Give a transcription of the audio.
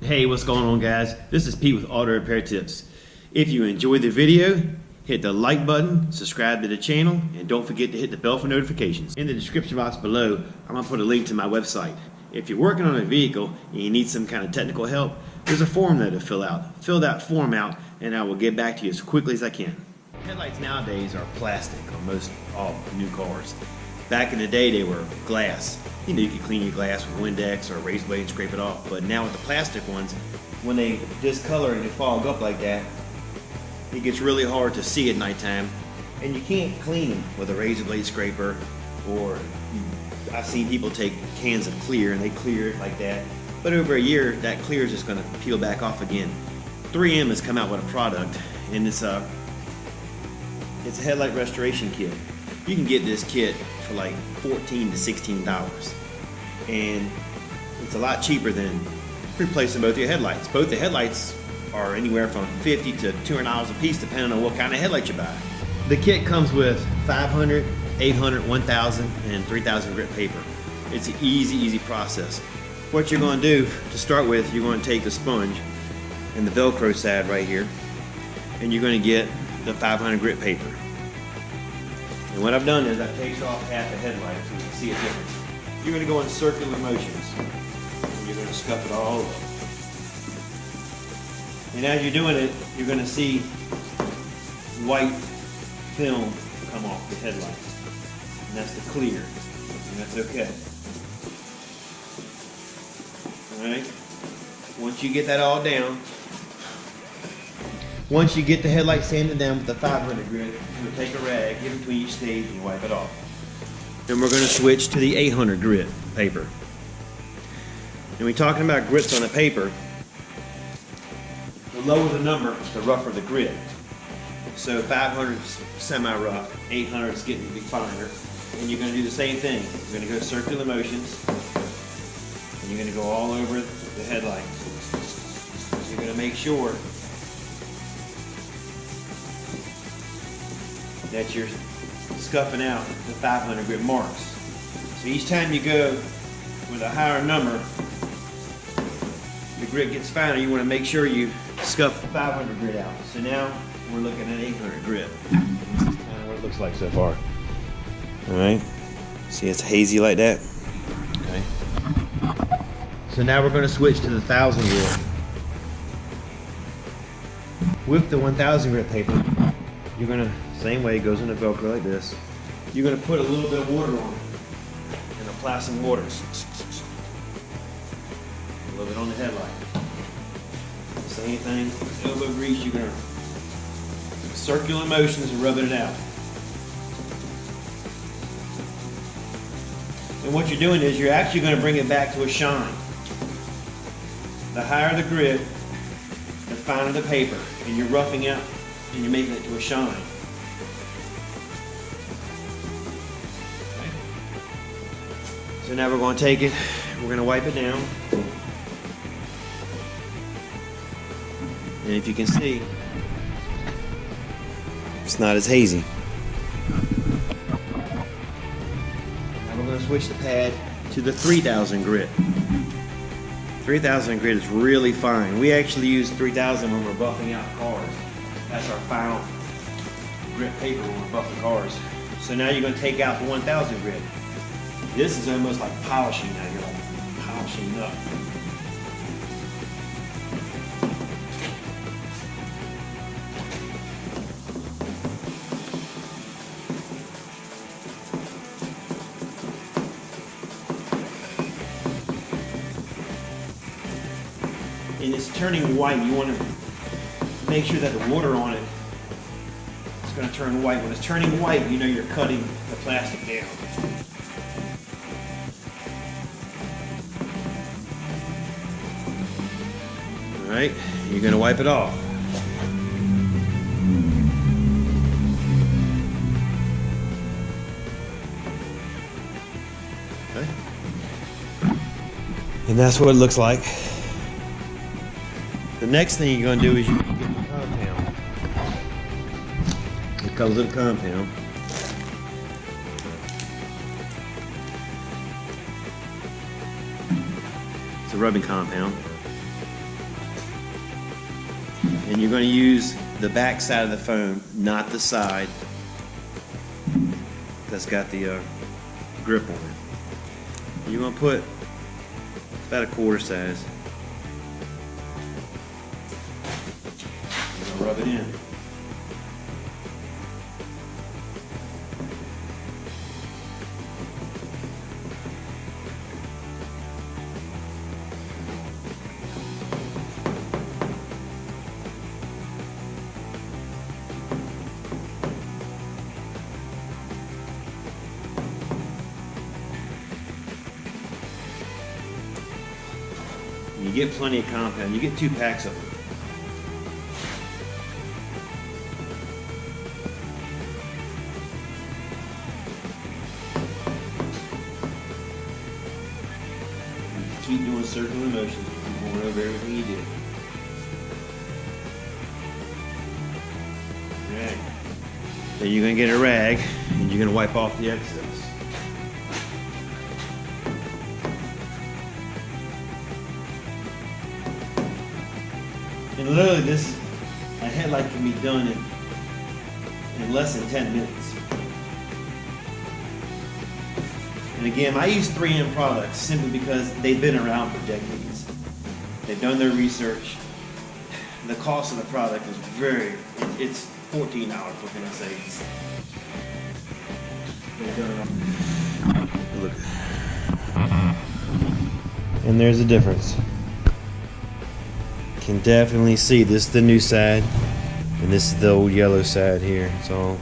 Hey, what's going on, guys? This is Pete with Auto Repair Tips. If you enjoyed the video, hit the like button, subscribe to the channel, and don't forget to hit the bell for notifications. In the description box below, I'm going to put a link to my website. If you're working on a vehicle and you need some kind of technical help, there's a form there to fill out. Fill that form out and I will get back to you as quickly as I can. Headlights nowadays are plastic on most all new cars. Back in the day they were glass. You know, you could clean your glass with Windex or a razor blade and scrape it off. But now with the plastic ones, when they discolor and they fog up like that, it gets really hard to see at nighttime, and you can't clean them with a razor blade scraper. Or I've seen people take cans of clear and they clear it like that, but over a year that clear is just going to peel back off again. 3M has come out with a product, and it's a Headlight Restoration Kit. You can get this kit for like $14 to $16, and it's a lot cheaper than replacing both your headlights. Both the headlights are anywhere from $50 to $200 a piece, depending on what kind of headlight you buy. The kit comes with 500, 800, 1000, and 3000 grit paper. It's an easy process. What you're going to do to start with, you're going to take the sponge and the Velcro side right here, and you're going to get the 500 grit paper. And what I've done is I've taped off half the headlight so you can see a difference. You're going to go in circular motions, and you're going to scuff it all over. And as you're doing it, you're going to see white film come off the headlight. And that's the clear. And that's okay. Alright? Once you get that all down, once you get the headlight sanded down with the 500 grit, you'll take a rag in between each stage and you wipe it off. Then we're going to switch to the 800 grit paper. And we're talking about grits on the paper. The lower the number, the rougher the grit. So 500 is semi-rough, 800 is getting to be finer. And you're going to do the same thing. You're going to go circular motions, and you're going to go all over the headlight. You're going to make sure that you're scuffing out the 500 grit marks. So each time you go with a higher number, the grit gets finer. You want to make sure you scuff the 500 grit out. So now we're looking at 800 grit. This is kind of what it looks like so far. Alright, see it's hazy like that? Okay. So now we're going to switch to the 1000 grit. With the 1000 grit paper, you're going to, same way, it goes in the Velcro like this. You're going to put a little bit of water on it and apply some water. A little bit on the headlight. Same thing, elbow grease, you're going to circular motions and rubbing it out. And what you're doing is you're actually going to bring it back to a shine. The higher the grit, the finer the paper, and you're roughing out and you're making it to a shine. Okay. So now we're going to take it, we're going to wipe it down. And if you can see, it's not as hazy. Now we're going to switch the pad to the 3000 grit. 3000 grit is really fine. We actually use 3000 when we're buffing out cars. That's our final grit paper when we're buffing cars. So now you're going to take out the 1000 grit. This is almost like polishing now. You're like polishing up. And it's turning white. You want to make sure that the water on it is going to turn white. When it's turning white, you know you're cutting the plastic down. Alright, you're going to wipe it off. Okay. And that's what it looks like. The next thing you're going to do is you get the compound. It comes with a compound. It's a rubbing compound. And you're going to use the back side of the foam, not the side that's got the grip on it. You're going to put about a quarter size. You're going to rub it in. You get plenty of compound. You get 2 packs of them. Keep doing circular motions. Keep going over everything you do. Alright. Then you're going to get a rag and you're going to wipe off the excess. And literally a headlight can be done in less than 10 minutes. And again, I use 3M products simply because they've been around for decades. They've done their research. The cost of the product is it's $14, what can I say? Look. And there's a difference. Can definitely see this is the new side and this is the old yellow side here. It's all